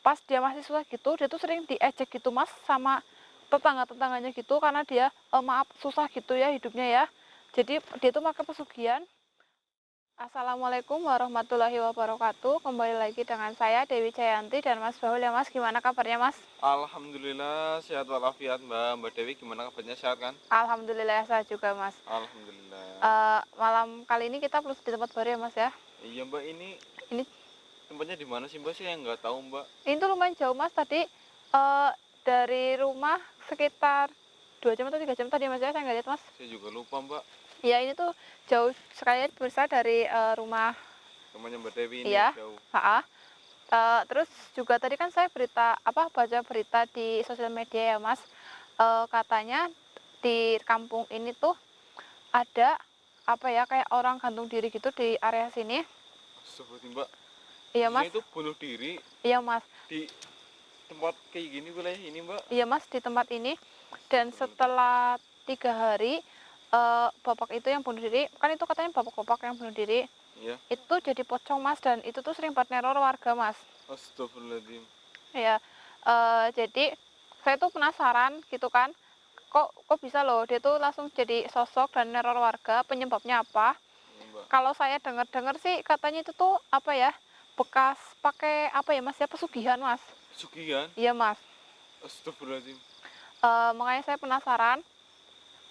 pas dia masih susah gitu, dia tuh sering diejek gitu mas sama tetangga-tetangganya gitu, karena dia maaf susah gitu ya hidupnya ya. Jadi dia tuh pakai pesugihan. Assalamualaikum warahmatullahi wabarakatuh. Kembali lagi dengan saya Dewi Jayanti dan Mas Baul ya Mas. Gimana kabarnya Mas? Alhamdulillah sehat walafiat Mbak Dewi, gimana kabarnya, sehat kan? Alhamdulillah ya, saya juga Mas. Alhamdulillah. Malam kali ini kita belum di tempat baru ya Mas ya. Iya Mbak, ini Ini tempatnya di mana sih Mbak, sih yang nggak tahu Mbak? ini tuh lumayan jauh Mas tadi, dari rumah sekitar 2 jam atau 3 jam tadi Mas ya, saya nggak lihat Mas. Saya juga lupa Mbak. Ya ini tuh jauh sekali besar dari rumah. Rumahnya Mbak Dewi ini Iya, jauh. terus juga tadi kan saya baca berita di sosial media ya Mas, katanya di kampung ini tuh ada kayak orang gantung diri gitu di area sini. Seperti Mbak, Iya maksudnya Mas, itu bunuh diri iya Mas, di tempat kayak gini, wilayah ini Mbak? iya Mas, di tempat ini. Dan Astagfirullahaladzim. setelah 3 hari, bapak itu yang bunuh diri, kan itu katanya bapak-bapak yang bunuh diri, Iya. itu jadi pocong Mas, dan itu tuh sering buat neror warga Mas. Astagfirullahaladzim. Ya, jadi saya tuh penasaran gitu kan, kok bisa loh dia tuh langsung jadi sosok dan neror warga, penyebabnya apa? Iya Mbak. Kalau saya dengar-dengar sih katanya itu tuh bekas pakai Mas ya, pesugihan Mas. Pesugihan. Iya Mas. Astagfirullahaladzim. Makanya saya penasaran,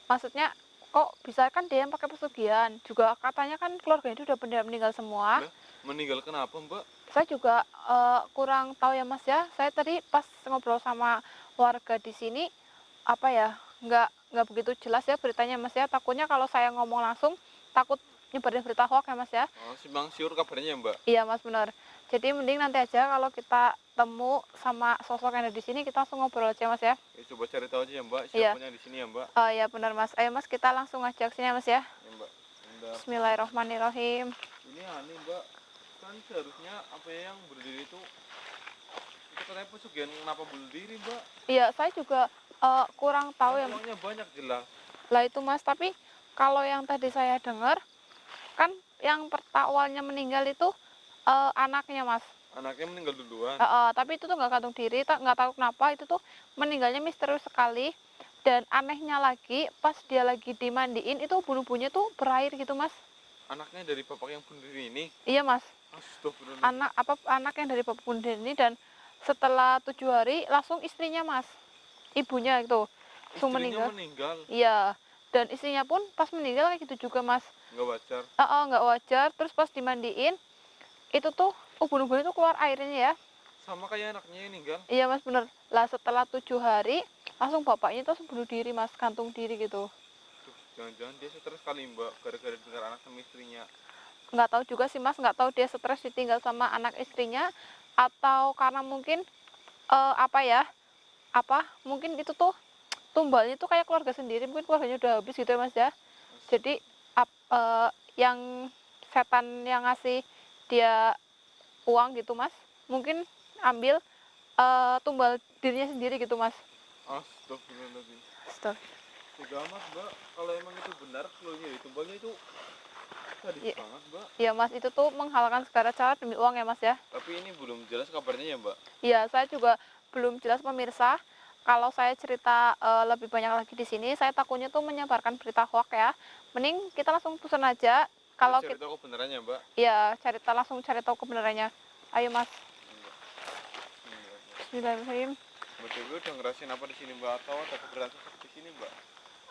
maksudnya kok bisa kan dia yang pakai pesugihan, juga katanya kan keluarga itu udah pada meninggal semua. Lah, meninggal kenapa Mbak? Saya juga kurang tahu ya Mas ya. Saya tadi pas ngobrol sama warga di sini, apa ya, nggak begitu jelas ya beritanya Mas ya. Takutnya kalau saya ngomong langsung, takut nyebarin berita hoax ya Mas ya. Oh, simpang siur kabarnya ya Mbak? Iya Mas, benar. Jadi mending nanti aja kalau kita temu sama sosok yang ada di sini, kita langsung ngobrol aja Mas ya. Ya, coba cari tahu aja ya Mbak, Iya, siapanya di sini ya Mbak. iya benar Mas. Ayo Mas, kita langsung aja ke sini ya Mas ya. Ya Mbak. Bentar. Bismillahirrahmanirrahim. Ini aneh Mbak, kan seharusnya apa ya, yang berdiri itu katanya pesugihan, kenapa bunuh diri Mbak? Iya, saya juga kurang tahu Kan ya. uangnya banyak jelas. Lah itu Mas, tapi kalau yang tadi saya dengar, kan yang awalnya meninggal itu anaknya Mas. Anaknya meninggal duluan. Tapi itu tuh nggak gantung diri, nggak tahu kenapa itu tuh meninggalnya misterius sekali. Dan anehnya lagi, pas dia lagi dimandiin itu bulu-bulunya tuh berair gitu Mas. Anaknya dari bapak yang bunuh diri ini. Iya Mas, Astagfirullahaladzim. anak yang dari bapak bunuh diri ini. Dan setelah 7 hari langsung istrinya Mas, ibunya itu langsung Istrinya meninggal. meninggal. Iya, dan istrinya pun pas meninggal kayak gitu juga Mas. Nggak wajar. Nggak wajar. Terus pas dimandiin itu tuh ubun-ubun itu keluar airnya ya. Sama kayak anaknya yang meninggal. Iya Mas, bener. Lah setelah 7 hari langsung bapaknya itu langsung bunuh diri Mas, gantung diri gitu. Duh, jangan-jangan dia stres kali Mbak, gara-gara dengar anak sama istrinya. Nggak tahu juga sih Mas, nggak tahu dia stres ditinggal sama anak istrinya, atau karena mungkin eh, apa ya mungkin itu tuh tumbalnya tuh kayak keluarga sendiri, mungkin keluarganya udah habis gitu ya Mas ya. Jadi yang setan yang ngasih dia uang gitu Mas, mungkin ambil tumbal dirinya sendiri gitu Mas. Astagfirullahaladzim. Stop. Tega amat Mbak, kalau emang itu benar, kalau dia ditumbalnya itu sadis Iya, banget Mbak. iya Mas, itu tuh menghalalkan segala cara demi uang ya Mas ya. Tapi ini belum jelas kabarnya ya Mbak. Iya, saya juga belum jelas pemirsa. Kalau saya cerita lebih banyak lagi di sini, saya takutnya tuh menyebarkan berita hoax ya. Mending kita langsung pesan aja. Kita Kalau cari kita, tahu kebenarannya Mbak. ya langsung cari tahu kebenarannya. Ayo Mas. Mbak. Bismillahirrahmanirrahim. Bismillahirrahmanirrahim. Mbak Dewi udah ngerasain apa di sini Mbak, atau ada kebenaran sosok di sini Mbak?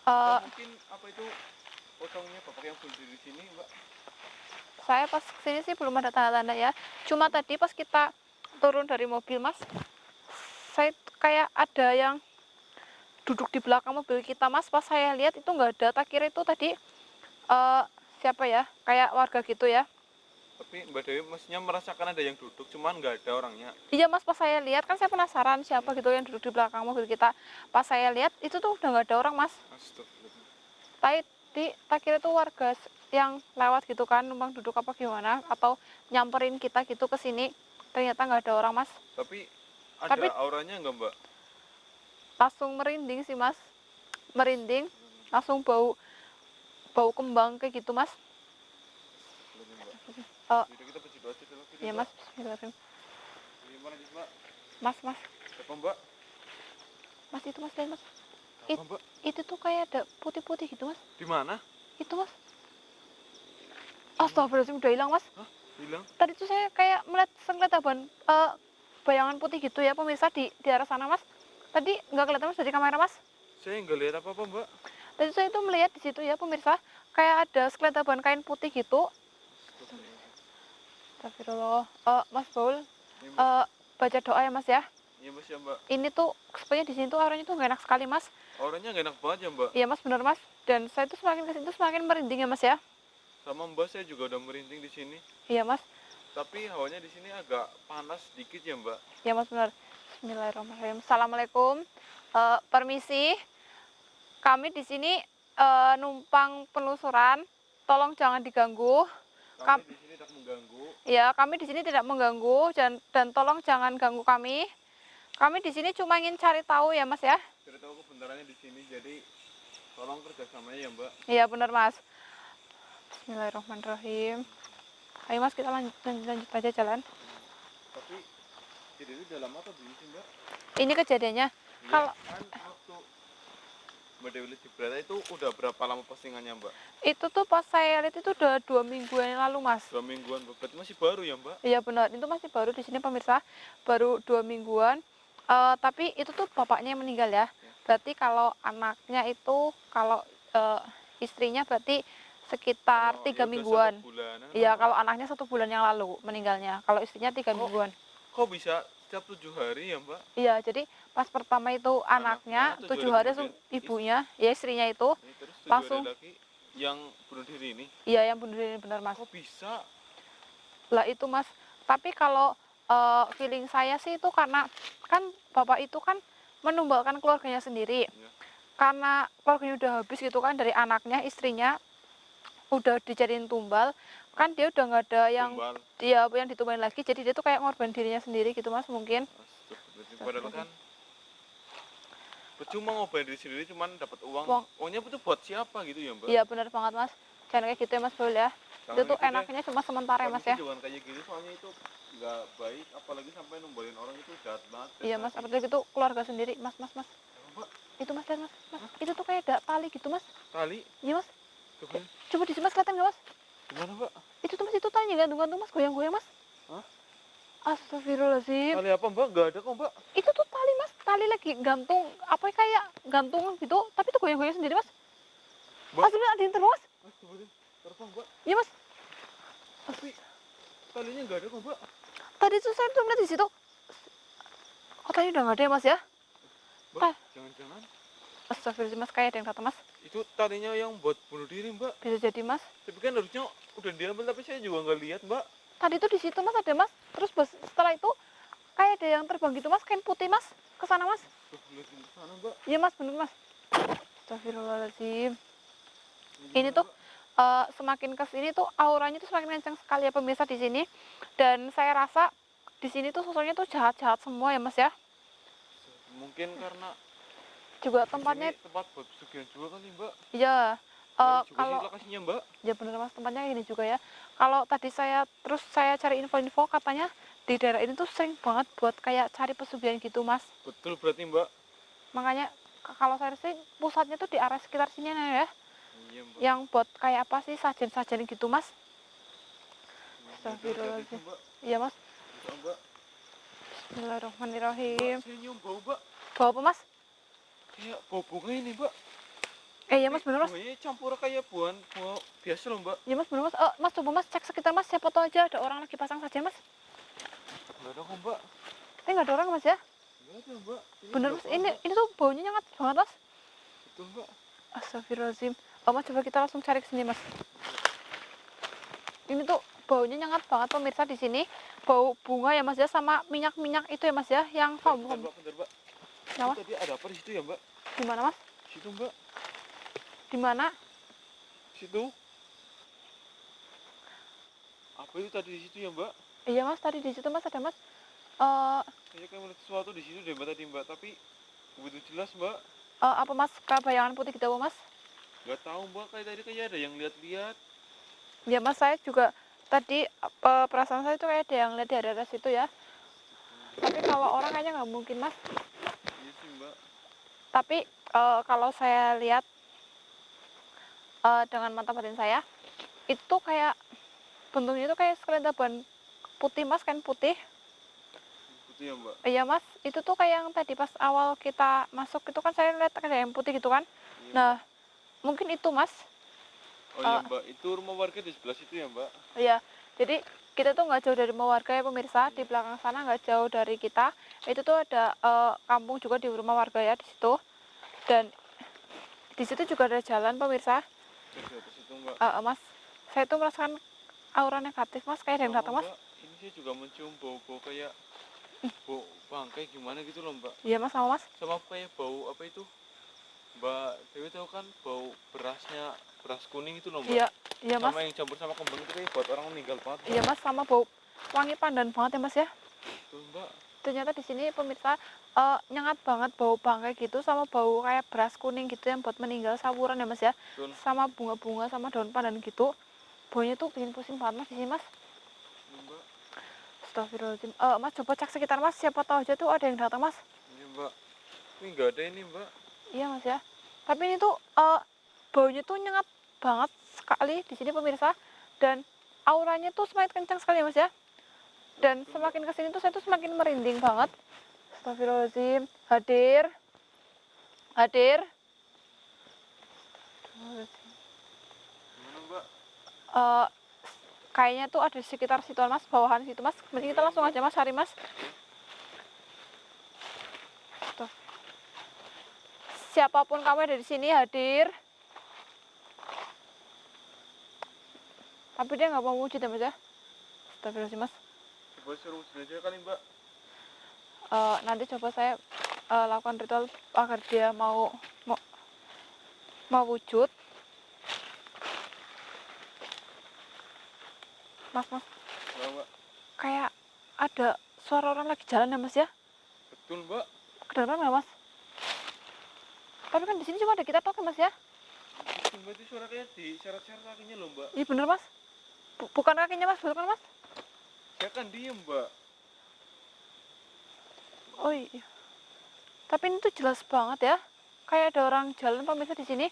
Atau Eh, mungkin apa itu pocongnya bapak yang bunuh diri di sini Mbak? saya pas kesini sih belum ada tanda-tanda ya. Cuma tadi pas kita turun dari mobil Mas, saya kayak ada yang duduk di belakang mobil kita Mas. Pas saya lihat itu nggak ada, tak kira itu tadi siapa ya, kayak warga gitu ya. Tapi Mbak Dewi mestinya merasakan ada yang duduk, cuman nggak ada orangnya. Iya Mas, pas saya lihat kan saya penasaran siapa gitu yang duduk di belakang mobil kita. Pas saya lihat itu tuh udah nggak ada orang Mas. Astagfirullah. Tadi tak kira itu warga yang lewat gitu kan, numpang duduk apa gimana, atau nyamperin kita gitu ke sini. Ternyata nggak ada orang Mas. Tapi ada Tapi auranya nggak Mbak? langsung merinding sih Mas, merinding, langsung bau bau kembang kayak gitu Mas. Astagfirullah Mbak. Uh, Jadi kita berdoa aja dulu gitu ya Mbak. Mas, Bismillahirrahmanirrahim. Gimana sih Mbak? Mas, mas, Apa mbak? mas itu mas, lihat mas. Apa mbak? Itu tuh kayak ada putih-putih gitu mas. Di mana? Itu mas. Astagfirullahaladzim, udah hilang mas. Hah? Hilang? Tadi tuh saya kayak melihat sekeletaban bayangan putih gitu ya pemirsa di arah sana mas. Tadi nggak kelihatan mas dari kamera mas. Saya nggak lihat apa-apa mbak. Tadi saya itu melihat di situ ya pemirsa, kayak ada sekeletaban kain putih gitu. Astagfirullah. Mas Baul, Iya mbak. baca doa ya mas ya. Iya mas ya mbak. Ini tuh sepertinya di sini tuh auranya tuh nggak enak sekali mas. Orangnya nggak enak banget ya mbak. Iya mas, benar mas. Dan saya tuh semakin kesini tuh semakin merinding ya mas ya. Sama mbak saya juga udah merinding di sini. Iya mas. Tapi hawanya di sini agak panas sedikit ya mbak. Iya mas, benar. Bismillahirrahmanirrahim. Assalamualaikum. Permisi. Kami di sini numpang penelusuran. Tolong jangan diganggu. Kami di sini tak mengganggu. Ya, kami di sini tidak mengganggu dan tolong jangan ganggu kami. Kami di sini cuma ingin cari tahu ya mas ya. Cari tahu kebenarannya di sini, jadi tolong kerjasamanya ya mbak. Iya benar mas. Bismillahirrahmanirrahim. Ayo mas, kita lanjut aja jalan. Tapi jadi itu udah lama atau belum sih mbak? Ini kejadiannya. Iya, Kalau kan waktu Mbak Dewi Cibrata itu udah berapa lama postingannya mbak? itu tuh pas saya lihat itu udah 2 minggu yang lalu mas. 2 mingguan, berarti masih baru ya mbak? Iya benar, itu masih baru di sini pemirsa, baru 2 mingguan. Tapi itu tuh bapaknya yang meninggal ya. Berarti kalau anaknya itu, kalau istrinya berarti sekitar Oh, 3 ya udah mingguan. 1 bulanan, Iya, Mbak. kalau anaknya 1 bulan yang lalu meninggalnya. Kalau istrinya 3 mingguan. Kok bisa setiap 7 hari ya mbak? Iya, jadi pas pertama itu anaknya, 7 hari langsung ibunya, ya istrinya itu Ini terus 7 langsung. hari lagi yang bunuh diri ini. Iya, yang bunuh diri benar mas. Kok bisa? Lah itu mas, tapi kalau feeling saya sih itu karena kan bapak itu kan menumbalkan keluarganya sendiri. Ya. Karena keluarganya udah habis gitu kan, dari anaknya, istrinya udah dijadiin tumbal, kan dia udah nggak ada yang Tumbal. dia yang ditumbalin lagi, jadi dia tuh kayak ngorban dirinya sendiri gitu mas mungkin. Astagfirullahaladzim. Padahal kan percuma ngobain diri sendiri, cuman dapat uang. Uang. Uangnya itu buat siapa gitu ya mbak? Iya benar banget mas, jangan kayak gitu ya mas Baul ya. Jangan Itu tuh gitu deh. enaknya cuma sementara ya mas ya. Jangan kayak gitu, soalnya itu nggak baik, apalagi sampai numbalin orang itu jahat banget. Iya mas, apalagi itu keluarga sendiri mas. Apa, mbak? Itu mas, lihat mas, itu tuh kayak ada tali gitu mas. Tali? Iya mas, Coba. coba di sini mas, kelihatan nggak mas? Gimana mbak? Itu tuh mas, itu talinya gantung-gantung mas, goyang-goyang mas. Hah? Astagfirullahaladzim. Tali apa mbak? Nggak ada kok mbak. Itu tuh tali mas, tali lagi gantung, apa ya, kayak gantung gitu, tapi itu goyang-goyang sendiri mas. Mbak? Mas, ada yang terbang mas? Mas, coba deh. Terbang mbak. Iya mas, Tapi talinya nggak ada kok mbak. tadi tuh saya tuh melihat di situ. Oh tadi udah nggak ada ya mas ya? Mbak, jangan-jangan Astagfirullahaladzim mas, kayak ada yang datang mas. itu talinya yang buat bunuh diri mbak. Bisa jadi mas. Tapi kan harusnya udah diambil, tapi saya juga nggak lihat mbak. Tadi tuh di situ mas ada mas. Terus setelah itu kayak ada yang terbang gitu mas, kain putih mas, ke sana mas. Tuh, lihatin ke sana mbak. Iya mas, bener mas. Astagfirullahaladzim. Ini gimana, tuh Mbak? semakin kesini tuh auranya tuh semakin kencang sekali ya pemirsa di sini. Dan saya rasa di sini tuh sosoknya tuh jahat-jahat semua ya mas ya. Mungkin karena Juga di tempatnya, sini tempat buat pesugihan juga kali mbak. ya Ngeri juga kalau sih lokasinya mbak. ya bener mas, tempatnya ini juga ya. Kalau tadi saya cari info-info, katanya di daerah ini tuh sering banget buat kayak cari pesugihan gitu mas. Betul berarti mbak. Makanya kalau saya sih pusatnya tuh di area sekitar sini ya. Iya mbak. Yang buat kayak apa sih, sajen-sajen gitu mas. Ya, Astagfirullahaladzim. mbak. Iya mas. Bisa, mbak. Bismillahirrahmanirrahim. Mbak, saya nyium bau mbak. Bawa apa mas? Kayak bau bunga ini mbak. Iya mas, bener mas. Bunganya campur kayak buah biasa loh mbak. Iya mas, bener mas. Mas coba mas cek sekitar mas, siapa tahu aja ada orang lagi pasang sajen mas. Nggak ada kok mbak. Nggak ada orang mas ya. Nggak ada mbak. Bener mas, ini tuh baunya nyengat banget mas. Betul mbak. Astagfirullahaladzim. Mas coba kita langsung cari ke sini mas. Ini tuh baunya nyengat banget pemirsa di sini. Bau bunga ya mas ya, sama minyak-minyak itu ya mas ya, yang Bentar, foam. bentar mbak. Ya, mas? Tadi ada apa di situ ya mbak? Di mana mas? Situ mbak. Di mana? Situ. Apa itu tadi di situ ya mbak? Iya mas, tadi di situ mas ada mas. Kayaknya kayak melihat sesuatu di situ deh mbak tadi mbak, tapi begitu jelas mbak. Apa mas, bayangan putih gitu mas? Nggak tahu mbak, kayak tadi kayak ada yang lihat-lihat. Ya mas, saya juga tadi perasaan saya tuh kayak ada yang lihat di daerah situ ya. Tapi kalau orang kayaknya nggak mungkin mas. Iya sih mbak. Tapi kalau saya lihat dengan mata batin saya itu kayak bentuknya itu kayak serentaban putih mas, kan putih. Putih ya mbak. Iya mas, itu tuh kayak yang tadi pas awal kita masuk itu kan saya lihat kayak yang putih gitu kan. Iya mbak. Nah mungkin itu mas. Oh iya Eh, mbak, itu rumah warga di sebelah situ ya mbak. iya, jadi kita tuh nggak jauh dari rumah warga ya pemirsa. Di Iya. belakang sana nggak jauh dari kita. Itu tuh ada kampung juga di rumah warga ya di situ. Dan di situ juga ada jalan pemirsa. Di atas itu mbak. Mas, saya tuh merasakan aura negatif mas, kayak ada yang Sama datang mas. mbak, ini saya juga mencium bau-bau kayak bau bangkai gimana gitu loh mbak. Iya mas, sama mas. Sama kayak bau apa itu, mbak Dewi tahu kan bau berasnya, beras kuning itu loh mbak. Iya, iya mas. Sama yang campur sama kembang itu kayak buat orang meninggal banget mbak. Iya mas, sama bau wangi pandan banget ya mas ya. Tuh mbak. Ternyata di sini pemirsa nyengat banget bau bangkai gitu sama bau kayak beras kuning gitu yang buat meninggal saburan ya mas ya. Tuh Sama bunga-bunga sama daun pandan gitu. Baunya tuh bikin pusing banget mas di sini mas. mbak. Astagfirullahaladzim. Mas coba cek sekitar mas, siapa tahu aja tuh ada yang datang mas. Ini mbak. Ini nggak ada ini mbak. Iya mas ya. Tapi ini tuh baunya tuh nyengat banget sekali di sini pemirsa, dan auranya tuh semakin kencang sekali ya mas ya. Dan semakin kesini tuh saya tuh semakin merinding banget. Astagfirullahaladzim. Hadir, hadir. Gimana mbak? Eh, kayaknya tuh ada di sekitar situ mas, bawahan situ mas. Mending kita langsung aja mas cari mas. Tuh. Siapapun kamu ada di sini hadir. Tapi dia nggak mau wujud ya mas ya. Astagfirullahaladzim mas. Coba suruh wujud aja kali mbak. Nanti coba saya lakukan ritual agar dia mau wujud. Mas, mas, Nah, mbak. kayak ada suara orang lagi jalan ya mas ya. Betul mbak. Kedengeran nggak mas? Tapi kan di sini cuma ada kita toh mas ya. Itu mbak, itu suara kayak di syarat-syarat kakinya loh mbak. Iya bener mas. Bukan kakinya mas, bukan mas. Saya kan diem mbak. Oh iya. Tapi ini tuh jelas banget ya. Kayak ada orang jalan pemirsa di sini.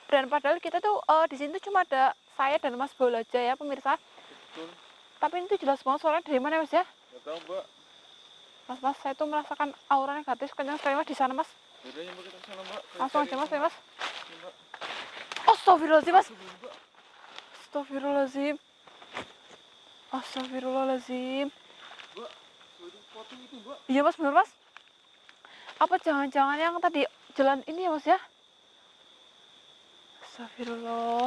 Dan padahal kita tuh di sini tuh cuma ada saya dan Mas Baul aja ya pemirsa. Betul. Tapi ini tuh jelas banget suaranya dari mana ya, mas ya. Gak tahu mbak. Mas, saya tuh merasakan aura negatif kencang sekali mas di sana mas. Yaudah ya mbak, kita kesana mbak. Langsung aja mas, ya mas. Iya, mbak. Astagfirullahaladzim mas. Aduh, mbak. Astagfirullahaladzim. Astagfirullahaladzim. Mbak, suara potong itu mbak. Iya mas, bener mas. Apa jangan-jangan yang tadi jalan ini ya mas ya? Astagfirullah.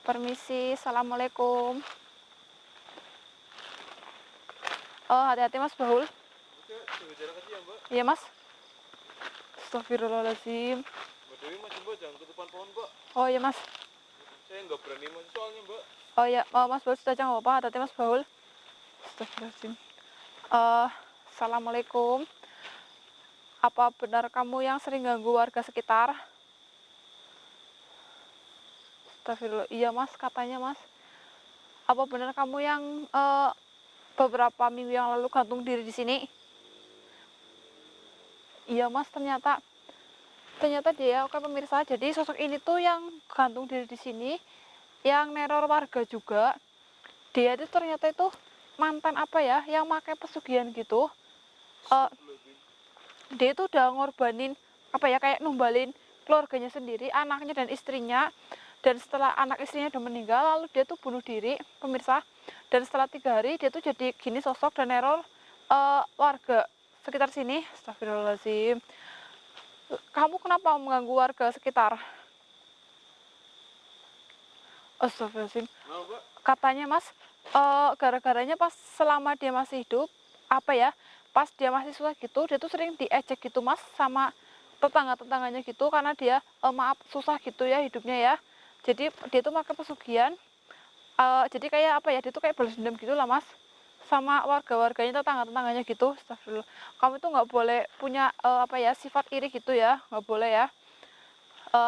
Permisi, assalamualaikum. Hati-hati mas Baul. Oke, jaga jarak aja ya mbak. Iya mas. Astagfirullahaladzim. Mbak Dewi maju mbak, jangan ke depan pohon mbak. Oh iya mas. Saya nggak berani maju soalnya mbak. Oh iya, mas Baul sudah jangan apa-apa. Hati-hati mas Baul. Astagfirullahaladzim. Assalamualaikum. Apa benar kamu yang sering ganggu warga sekitar? Astagfirullah. Iya mas, katanya mas. Apa benar kamu yang beberapa minggu yang lalu gantung diri di sini? Iya mas, ternyata dia, oke pemirsa. Jadi sosok ini tuh yang gantung diri di sini, yang neror warga juga. Dia itu ternyata itu mantan apa ya, yang pakai pesugihan gitu. Dia itu udah ngorbanin apa ya, kayak numbalin keluarganya sendiri, anaknya dan istrinya. Dan setelah anak istrinya udah meninggal, lalu dia tuh bunuh diri pemirsa. Dan setelah 3 hari dia tuh jadi gini sosok dan neror warga sekitar sini. Astagfirullahaladzim. Kamu kenapa mengganggu warga sekitar? Astagfirullahaladzim. Nah mbak. Katanya mas, gara-garanya pas selama dia masih hidup, apa ya, pas dia masih susah gitu, dia tuh sering diejek gitu mas sama tetangga-tetangganya gitu, karena dia maaf susah gitu ya hidupnya ya. Jadi dia tuh pakai pesugihan, jadi kayak apa ya, dia tuh kayak balas dendam gitu lah mas sama warga-warganya, tetangga-tetangganya gitu. Astagfirullah. Kamu tuh nggak boleh punya apa ya, sifat iri gitu ya, nggak boleh ya.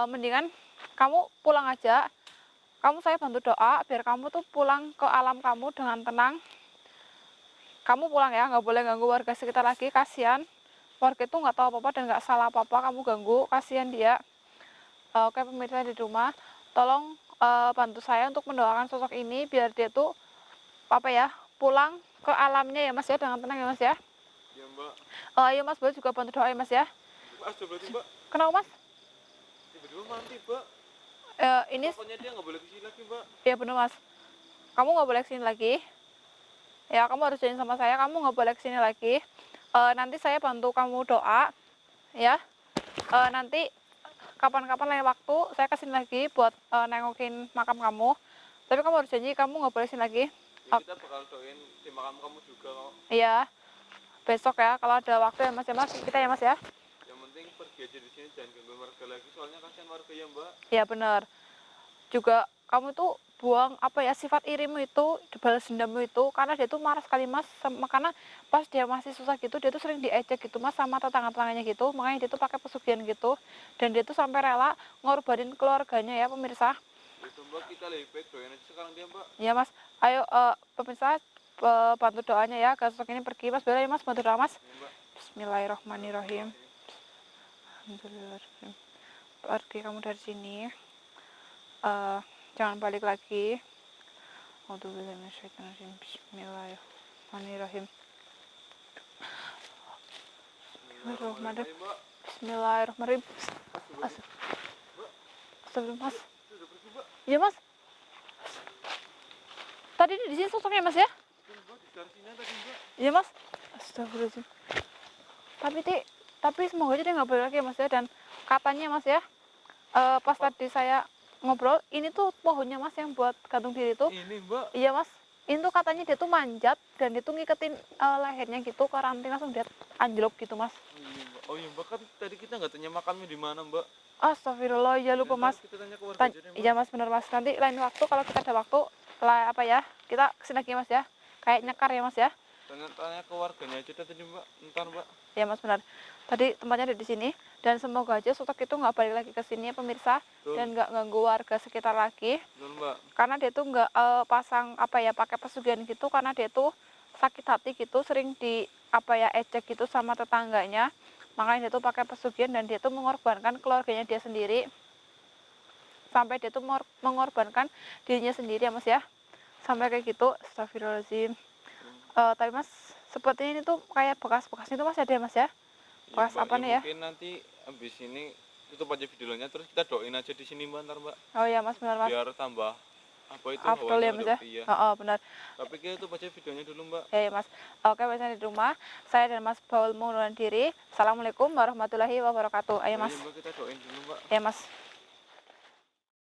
Mendingan kamu pulang aja. Saya bantu doa biar kamu tuh pulang ke alam kamu dengan tenang. kamu pulang ya, nggak boleh ganggu warga sekitar lagi, kasihan. Warga itu nggak tahu apa-apa dan nggak salah apa-apa, kamu ganggu, kasihan dia. Oke pemirsa di rumah, tolong bantu saya untuk mendoakan sosok ini biar dia tuh apa ya, pulang ke alamnya ya Mas ya, dengan tenang ya Mas ya. Ya Mbak. Iya Mas, boleh juga bantu doa ya Mas ya. Mbak, coba berarti Mbak. Kenapa Mas? Tiba-tiba mati Mbak. Ini Pokoknya dia nggak boleh kesini lagi Mbak. ya bener Mas, kamu nggak boleh kesini lagi. Ya kamu harus join sama saya, kamu nggak boleh kesini lagi. Nanti saya bantu kamu doa ya. Nanti kapan-kapan lain waktu saya kesini lagi buat nengokin makam kamu. Tapi kamu harus janji kamu nggak boleh kesini lagi. Ya, kita bakal doain di makam kamu juga kok. Iya, besok ya kalau ada waktu ya Mas kita ya Mas ya. Yang penting pergi aja di sini, jangan ganggu warga lagi, soalnya kasihan warga ya Mbak. Iya benar. Juga kamu tuh buang apa ya, sifat irimu itu, balas dendammu itu, karena dia tuh marah sekali Mas, karena pas dia masih susah gitu dia tuh sering diejek gitu Mas sama tetangga-tetangganya gitu, makanya dia tuh pakai pesugihan gitu, dan dia tuh sampai rela ngorbanin keluarganya ya pemirsa. Itu Mbak, kita lebih baik doain aja sekarang dia Mbak. Ya Mas, ayo pemirsa bantu doanya ya agar sosok ini pergi Mas. Boleh ya Mas bantu doa Mas? Ya Mbak. Bismillahirrahmanirrahim. Alhamdulillah. Pergi kamu dari sini. Jangan balik lagi. Bismillahirrahmanirrahim. Bismillahirrahmanirrahim. Bismillahirrahmanirrahim. Astagfirullah Mas. Sudah pergi Mbak. Iya Mas. Tadi di sini sosoknya Mas ya? Itu Mbak, di sekitar sini tadi Mbak. Iya Mas. Astagfirullahaladzim. Tapi semoga aja dia nggak balik lagi ya Mas ya. Dan katanya Mas ya, pas tadi saya ngobrol, ini tuh pohonnya Mas yang buat gantung diri tuh. Ini Mbak. Iya Mas. Ini tuh katanya dia tuh manjat dan dia tuh ngiketin lehernya gitu ke ranting, langsung dia anjlok gitu Mas. Oh iya Mbak, kan tadi kita nggak tanya makamnya di mana Mbak. Astagfirullah, ya lupa Mas. Kita tanya ke warga aja deh Mbak. Iya Mas, bener Mas. Nanti lain waktu kalau kita ada waktu lah apa ya, kita kesini lagi Mas ya. Kayak nyekar ya Mas ya. Tanya ke warganya aja deh tadi Mbak. Ntar Mbak. Ya Mas benar. Tadi tempatnya ada di sini dan semoga aja sosok itu nggak balik lagi ke sini ya pemirsa. Betul. Dan nggak ganggu warga sekitar lagi. Betul Mbak. Karena dia tuh nggak pasang apa ya, pakai pesugihan gitu, karena dia tuh sakit hati gitu, sering di apa ya, ejek gitu sama tetangganya. Makanya dia tuh pakai pesugihan dan dia tuh mengorbankan keluarganya dia sendiri. Sampai dia tuh mengorbankan dirinya sendiri ya Mas ya. Sampai kayak gitu. Astagfirullahaladzim. Tapi Mas, sepertinya ini tuh kayak bekas-bekasnya itu Mas ada ya Mas ya? Bekas Mbak, apa nih ya? Mungkin nanti habis ini tutup aja videonya, terus kita doain aja di sini Mbak, ntar Mbak. Oh iya Mas, benar Mas. Biar tambah apa itu Afdol ya hawanya Mas udah ya? iya. Oh, benar. Tapi kita tutup aja videonya dulu Mbak. Ya Mas. Oke, misalnya di rumah, saya dan Mas Paul mengundurkan diri. Assalamualaikum warahmatullahi wabarakatuh. Ayo Mas. Mbak, kita doain dulu Mbak. Ya Mas.